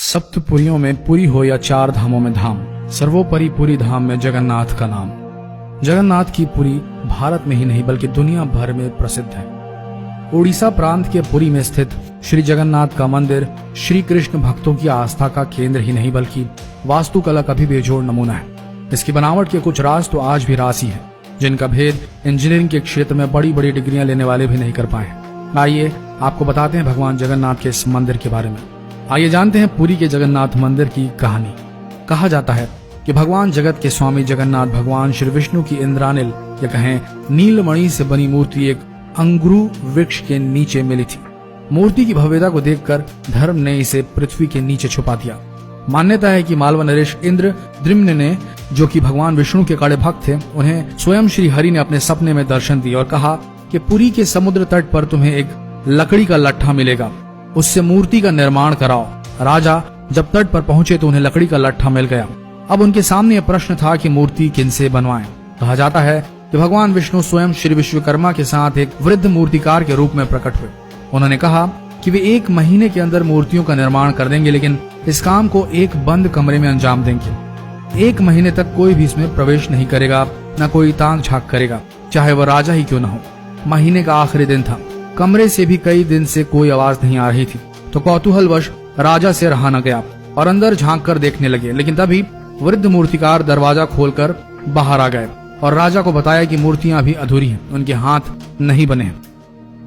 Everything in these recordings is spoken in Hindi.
सप्तपुरियों में पुरी हो या चार धामों में धाम, सर्वोपरि पुरी धाम में जगन्नाथ का नाम। जगन्नाथ की पुरी भारत में ही नहीं बल्कि दुनिया भर में प्रसिद्ध है। उड़ीसा प्रांत के पुरी में स्थित श्री जगन्नाथ का मंदिर श्री कृष्ण भक्तों की आस्था का केंद्र ही नहीं बल्कि वास्तुकला का भी बेजोड़ नमूना है। इसकी बनावट के कुछ राज तो आज भी राशि है, जिनका भेद इंजीनियरिंग के क्षेत्र में बड़ी बड़ी डिग्रियां लेने वाले भी नहीं कर पाए। आइए आपको बताते हैं भगवान जगन्नाथ के इस मंदिर के बारे में। आइए जानते हैं पुरी के जगन्नाथ मंदिर की कहानी। कहा जाता है कि भगवान जगत के स्वामी जगन्नाथ भगवान श्री विष्णु की इंद्रानिल या कहें नीलमणि से बनी मूर्ति एक अंगुरु वृक्ष के नीचे मिली थी। मूर्ति की भव्यता को देखकर धर्म ने इसे पृथ्वी के नीचे छुपा दिया। मान्यता है कि मालवा नरेश इंद्र द्रिम्न ने, जो कि भगवान विष्णु के कड़े भक्त थे, उन्हें स्वयं श्री हरि ने अपने सपने में दर्शन दिया और कहा कि पुरी के समुद्र तट पर तुम्हें एक लकड़ी का लट्ठा मिलेगा, उससे मूर्ति का निर्माण कराओ। राजा जब तट पर पहुंचे तो उन्हें लकड़ी का लट्ठा मिल गया। अब उनके सामने यह प्रश्न था कि मूर्ति किनसे बनवाएं। कहा जाता है कि भगवान विष्णु स्वयं श्री विश्वकर्मा के साथ एक वृद्ध मूर्तिकार के रूप में प्रकट हुए। उन्होंने कहा कि वे 1 महीने के अंदर मूर्तियों का निर्माण कर देंगे, लेकिन इस काम को एक बंद कमरे में अंजाम देंगे। 1 महीने तक कोई भी इसमें प्रवेश नहीं करेगा, न कोई ताक झांक करेगा, चाहे वह राजा ही क्यों न हो। महीने का आखिरी दिन था। कमरे से भी कई दिन से कोई आवाज नहीं आ रही थी, तो कौतूहलवश राजा से रहा न गया और अंदर झांक कर देखने लगे। लेकिन तभी वृद्ध मूर्तिकार दरवाजा खोलकर बाहर आ गए और राजा को बताया कि मूर्तियां अभी अधूरी हैं, उनके हाथ नहीं बने हैं।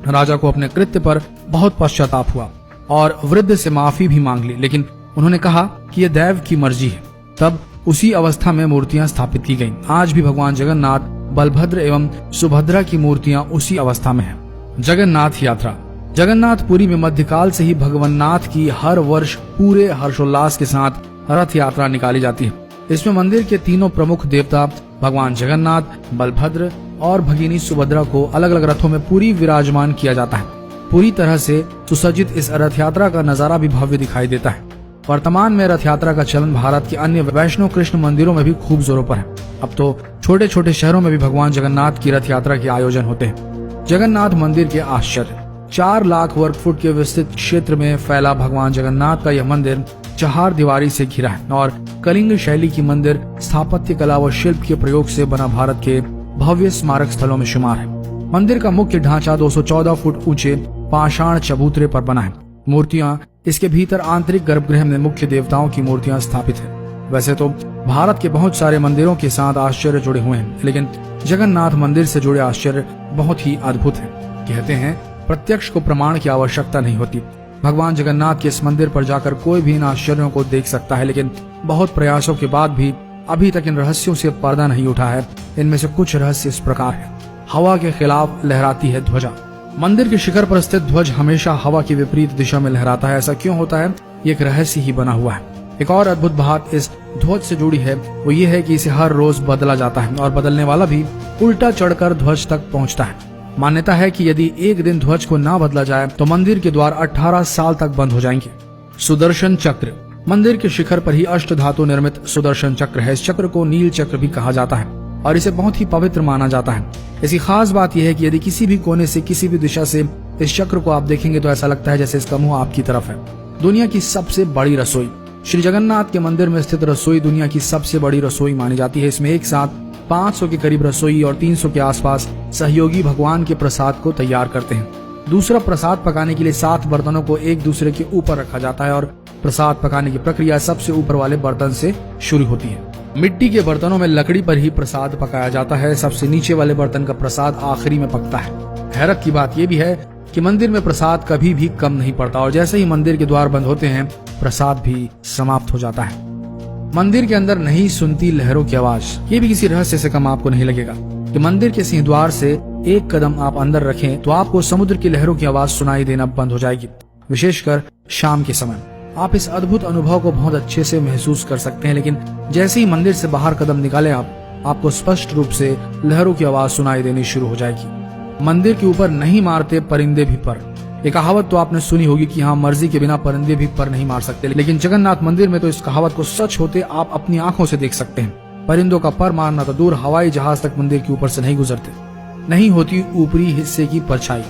राजा को अपने कृत्य पर बहुत पश्चाताप हुआ और वृद्ध से माफी भी मांग ली, लेकिन उन्होंने कहा कि यह दैव की मर्जी है। तब उसी अवस्था में मूर्तियां स्थापित की गईं। आज भी भगवान जगन्नाथ, बलभद्र एवं सुभद्रा की मूर्तियां उसी अवस्था में है। जगन्नाथ यात्रा। जगन्नाथपुरी में मध्यकाल से ही भगवन्नाथ की हर वर्ष पूरे हर्षोल्लास के साथ रथ यात्रा निकाली जाती है। इसमें मंदिर के तीनों प्रमुख देवता भगवान जगन्नाथ, बलभद्र और भगिनी सुभद्रा को अलग अलग रथों में पूरी विराजमान किया जाता है। पूरी तरह से सुसज्जित इस रथ यात्रा का नजारा भी भव्य दिखाई देता है। वर्तमान में रथ यात्रा का चलन भारत के अन्य वैष्णव कृष्ण मंदिरों में भी खूब जोरों पर है। अब तो छोटे छोटे शहरों में भी भगवान जगन्नाथ की रथ यात्रा के आयोजन होते हैं। जगन्नाथ मंदिर के आश्चर्य। 4 लाख वर्ग फुट के विस्तृत क्षेत्र में फैला भगवान जगन्नाथ का यह मंदिर 4 दीवारी से घिरा है और कलिंग शैली की मंदिर स्थापत्य कला व शिल्प के प्रयोग से बना भारत के भव्य स्मारक स्थलों में शुमार है। मंदिर का मुख्य ढांचा 214 फुट ऊंचे पाषाण चबूतरे पर बना है। मूर्तियां इसके भीतर आंतरिक गर्भगृह में मुख्य देवताओं की मूर्तियां स्थापित है। वैसे तो भारत के बहुत सारे मंदिरों के साथ आश्चर्य जुड़े हुए हैं, लेकिन जगन्नाथ मंदिर से जुड़े आश्चर्य बहुत ही अद्भुत हैं। कहते हैं प्रत्यक्ष को प्रमाण की आवश्यकता नहीं होती। भगवान जगन्नाथ के इस मंदिर पर जाकर कोई भी इन आश्चर्यों को देख सकता है, लेकिन बहुत प्रयासों के बाद भी अभी तक इन रहस्यों से पर्दा नहीं उठा है। इनमें से कुछ रहस्य इस प्रकार है। हवा के खिलाफ लहराती है ध्वजा। मंदिर के शिखर पर स्थित ध्वज हमेशा हवा की विपरीत दिशा में लहराता है। ऐसा क्यों होता है, ये एक रहस्य ही बना हुआ है। एक और अद्भुत बात इस ध्वज से जुड़ी है, वो ये है कि इसे हर रोज बदला जाता है और बदलने वाला भी उल्टा चढ़कर ध्वज तक पहुंचता है। मान्यता है कि यदि एक दिन ध्वज को ना बदला जाए तो मंदिर के द्वार 18 साल तक बंद हो जाएंगे। सुदर्शन चक्र। मंदिर के शिखर पर ही अष्ट धातु निर्मित सुदर्शन चक्र है। इस चक्र को नील चक्र भी कहा जाता है और इसे बहुत ही पवित्र माना जाता है। इसकी खास बात यह है कि यदि किसी भी कोने से, किसी भी दिशा से इस चक्र को आप देखेंगे तो ऐसा लगता है जैसे इसका मुंह आपकी तरफ है। दुनिया की सबसे बड़ी रसोई। श्री जगन्नाथ के मंदिर में स्थित रसोई दुनिया की सबसे बड़ी रसोई मानी जाती है। इसमें एक साथ 500 के करीब रसोई और 300 के आसपास सहयोगी भगवान के प्रसाद को तैयार करते हैं। दूसरा, प्रसाद पकाने के लिए 7 बर्तनों को एक दूसरे के ऊपर रखा जाता है और प्रसाद पकाने की प्रक्रिया सबसे ऊपर वाले बर्तन से शुरू होती है। मिट्टी के बर्तनों में लकड़ी पर ही प्रसाद पकाया जाता है। सबसे नीचे वाले बर्तन का प्रसाद आखिरी में पकता है। हैरत की बात यह भी है कि मंदिर में प्रसाद कभी भी कम नहीं पड़ता और जैसे ही मंदिर के द्वार बंद होते हैं प्रसाद भी समाप्त हो जाता है। मंदिर के अंदर नहीं सुनती लहरों की आवाज। ये भी किसी रहस्य से कम आपको नहीं लगेगा कि मंदिर के सिंहद्वार से 1 कदम आप अंदर रखें तो आपको समुद्र की लहरों की आवाज सुनाई देना बंद हो जाएगी, विशेषकर शाम के समय। आप इस अद्भुत अनुभव को बहुत अच्छे से महसूस कर सकते हैं, लेकिन जैसे ही मंदिर से बाहर कदम निकाले आपको स्पष्ट रूप से लहरों की आवाज सुनाई देनी शुरू हो जाएगी। मंदिर के ऊपर नहीं मारते परिंदे भी पर। एक कहावत तो आपने सुनी होगी कि हाँ, मर्जी के बिना परिंदे भी पर नहीं मार सकते, लेकिन जगन्नाथ मंदिर में तो इस कहावत को सच होते आप अपनी आंखों से देख सकते हैं। परिंदों का पर मारना तो दूर, हवाई जहाज तक मंदिर के ऊपर से नहीं गुजरते। नहीं होती ऊपरी हिस्से की परछाई।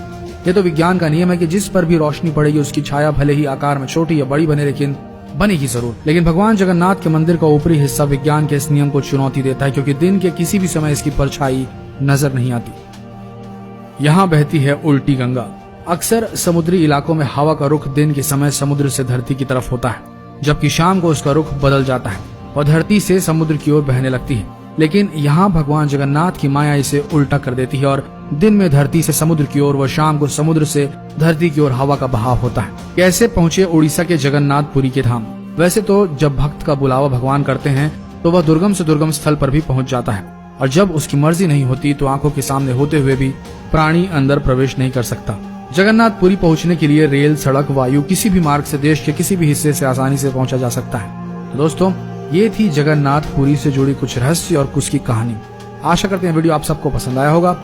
ये तो विज्ञान का नियम है कि जिस पर भी रोशनी पड़ेगी उसकी छाया भले ही आकार में छोटी या बड़ी बने, लेकिन बनेगी जरूर। लेकिन भगवान जगन्नाथ के मंदिर का ऊपरी हिस्सा विज्ञान के इस नियम को चुनौती देता है, क्योंकि दिन के किसी भी समय इसकी परछाई नजर नहीं आती। यहाँ बहती है उल्टी गंगा। अक्सर समुद्री इलाकों में हवा का रुख दिन के समय समुद्र से धरती की तरफ होता है, जबकि शाम को उसका रुख बदल जाता है और धरती से समुद्र की ओर बहने लगती है। लेकिन यहाँ भगवान जगन्नाथ की माया इसे उल्टा कर देती है और दिन में धरती से समुद्र की ओर व शाम को समुद्र से धरती की ओर हवा का बहाव होता है। कैसे पहुँचे उड़ीसा के जगन्नाथपुरी के धाम? वैसे तो जब भक्त का बुलावा भगवान करते हैं तो वह दुर्गम से दुर्गम स्थल पर भी पहुँच जाता है, और जब उसकी मर्जी नहीं होती तो आंखों के सामने होते हुए भी प्राणी अंदर प्रवेश नहीं कर सकता। जगन्नाथपुरी पहुंचने के लिए रेल, सड़क, वायु किसी भी मार्ग से देश के किसी भी हिस्से से आसानी से पहुंचा जा सकता है। तो दोस्तों, ये थी जगन्नाथपुरी से जुड़ी कुछ रहस्य और कुछ की कहानी। आशा करते हैं वीडियो आप सबको पसंद आया होगा।